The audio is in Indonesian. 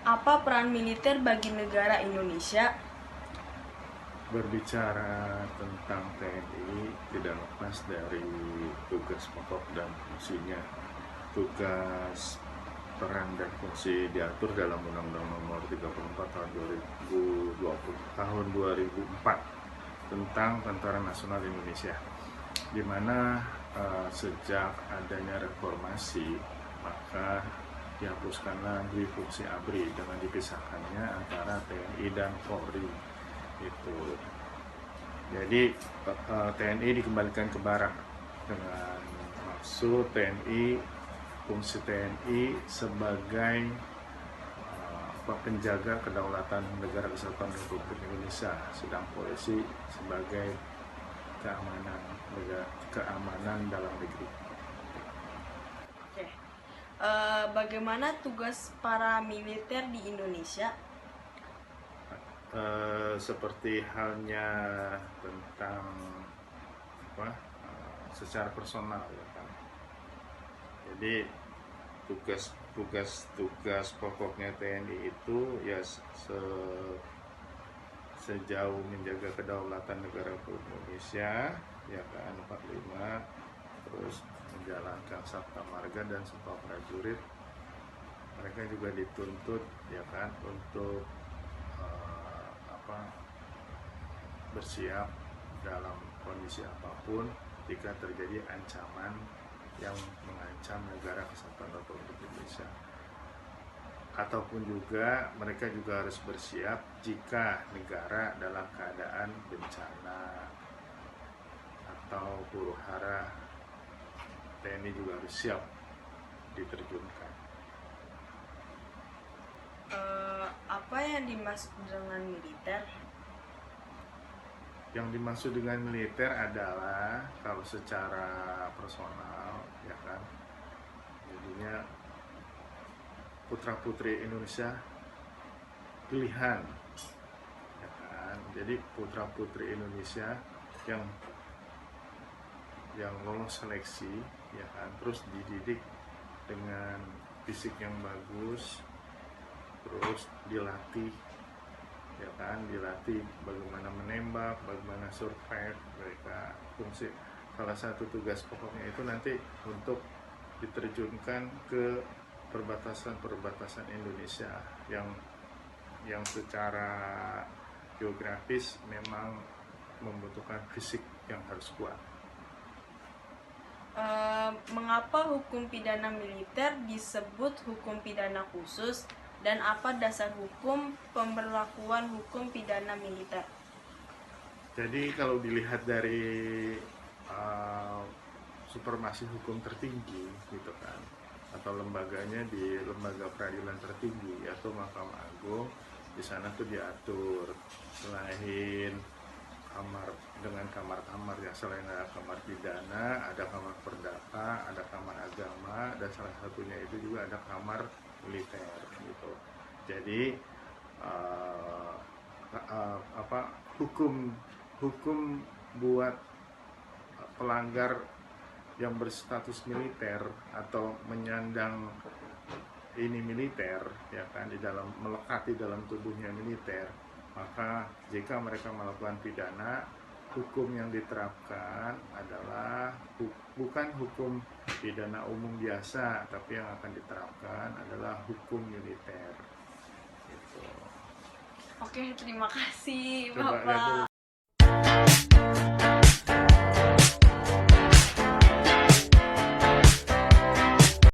Apa peran militer bagi negara Indonesia? Berbicara tentang TNI tidak lepas dari tugas pokok dan fungsinya. Tugas, peran dan fungsi diatur dalam Undang-Undang Nomor 34 tahun 2020 tahun 2004 tentang Tentara Nasional Indonesia, di mana sejak adanya reformasi maka dihapuskanlah dui fungsi ABRI dengan dipisahkannya antara TNI dan Polri itu. Jadi TNI dikembalikan ke Barak dengan maksud fungsi TNI sebagai penjaga kedaulatan negara kesatuan Republik Indonesia, sedang polisi sebagai keamanan dalam negeri. Oke. Bagaimana tugas para militer di Indonesia? Seperti halnya tentang secara personal ya kan. Jadi tugas pokoknya TNI itu ya sejauh menjaga kedaulatan negara Republik Indonesia ya kan, 45, terus menjalankan sabta marga dan sumpah prajurit. Mereka juga dituntut ya kan untuk bersiap dalam kondisi apapun jika terjadi ancaman yang mengancam negara kesatuan Republik Indonesia. Ataupun juga mereka juga harus bersiap jika negara dalam keadaan bencana atau huru hara, TNI juga harus siap diterjunkan. Apa yang dimaksud dengan militer? Yang dimaksud dengan militer adalah kalau secara personal ya kan, jadinya putra-putri Indonesia pilihan ya kan. Jadi putra-putri Indonesia yang lolos seleksi ya kan, terus dididik dengan fisik yang bagus, terus dilatih ya kan, dilatih bagaimana menembak, bagaimana survive. Mereka fungsi salah satu tugas pokoknya itu nanti untuk diterjunkan ke perbatasan Indonesia yang secara geografis memang membutuhkan fisik yang harus kuat. Mengapa hukum pidana militer disebut hukum pidana khusus, dan apa dasar hukum pemberlakuan hukum pidana militer? Jadi kalau dilihat dari supremasi hukum tertinggi gitu kan, atau lembaganya di lembaga peradilan tertinggi atau Mahkamah Agung, di sana tuh diatur selain kamar yang selain ada kamar pidana, ada kamar perdata, ada kamar agama, dan salah satunya itu juga ada kamar militer gitu. Jadi hukum buat pelanggar yang berstatus militer atau menyandang ini militer ya kan, di dalam melekati dalam tubuhnya militer, maka jika mereka melakukan pidana, hukum yang diterapkan adalah bukan hukum pidana umum biasa, tapi yang akan diterapkan adalah hukum militer gitu. Oke, terima kasih Coba lihat dulu. Bapak.